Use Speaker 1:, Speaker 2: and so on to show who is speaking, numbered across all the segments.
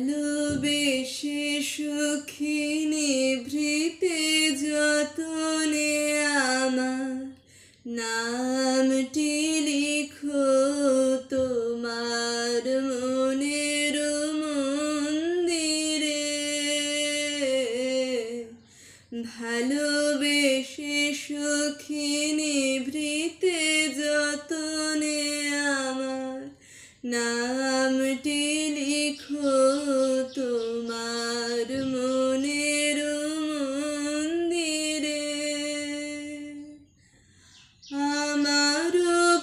Speaker 1: ভালোবেসে সুখী নিভৃতে যতনে আমার নামটি লিখো তোমার মনের মন্দিরে। ভালোবেসে সুখী নিভৃতে যতনে আমার নামটি লিখো তোমার মনের মন্দিরে। আমার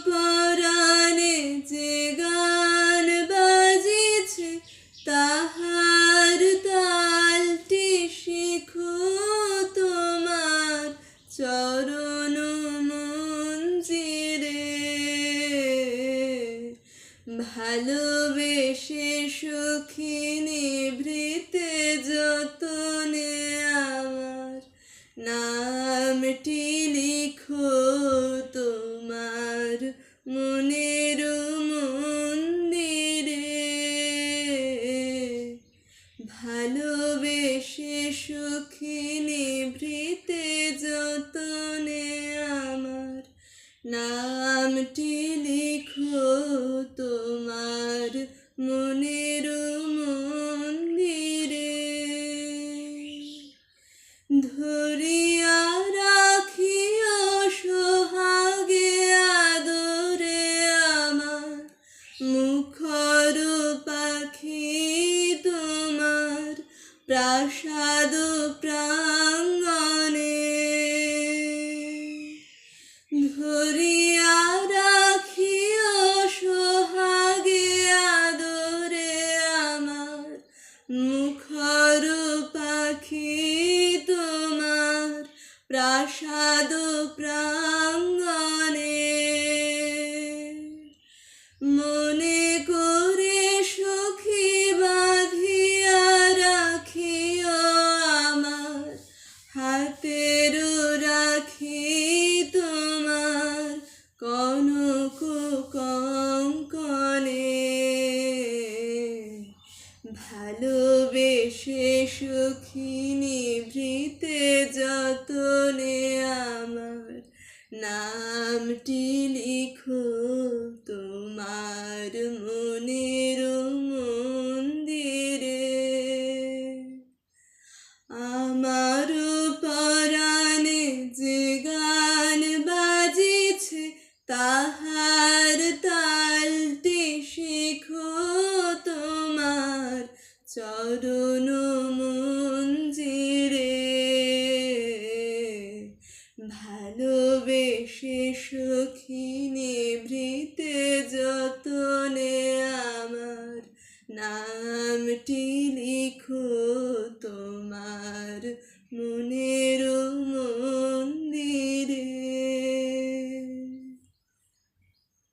Speaker 1: পরাণে যে গান বাজিছে তাহার তালটি শিখো তোমার চরণ মঞ্জিরে। ভালোবেসে সুখী নিভৃতে যতনে আমার নামটি লিখো তোমার মনের মন্দিরে। ভালোবেসে সুখী নিভৃতে যতনে আমার নামটি লিখো তোমার মনের মন্দিরে। ধরিয়া রাখিও সোহাগে আদরে আমার মুখর পাখি তোমার প্রাসাদ প্রাঙ্গণে। ধরিয়া রাখিও সোহাগে আদরে আমার মুখর পাখি তোমার প্রাসাদ প্রাঙ্গণে। মনে করে সুখী বাঁধিয়া রাখিও আমার হাতের রাখি তোমার কনক কঙ্কণে। ভালোবেসে সুখী নিভৃতে যতনে আমার নামটি লিখো তোমার মনের মন্দিরে। আমার পরাণে যে গান বাজিছে তাহার তালটি শিখো তোমার চরণ মঞ্জিরে। ভালোবেসে সুখী নিভৃতে যতনে আমার নামটি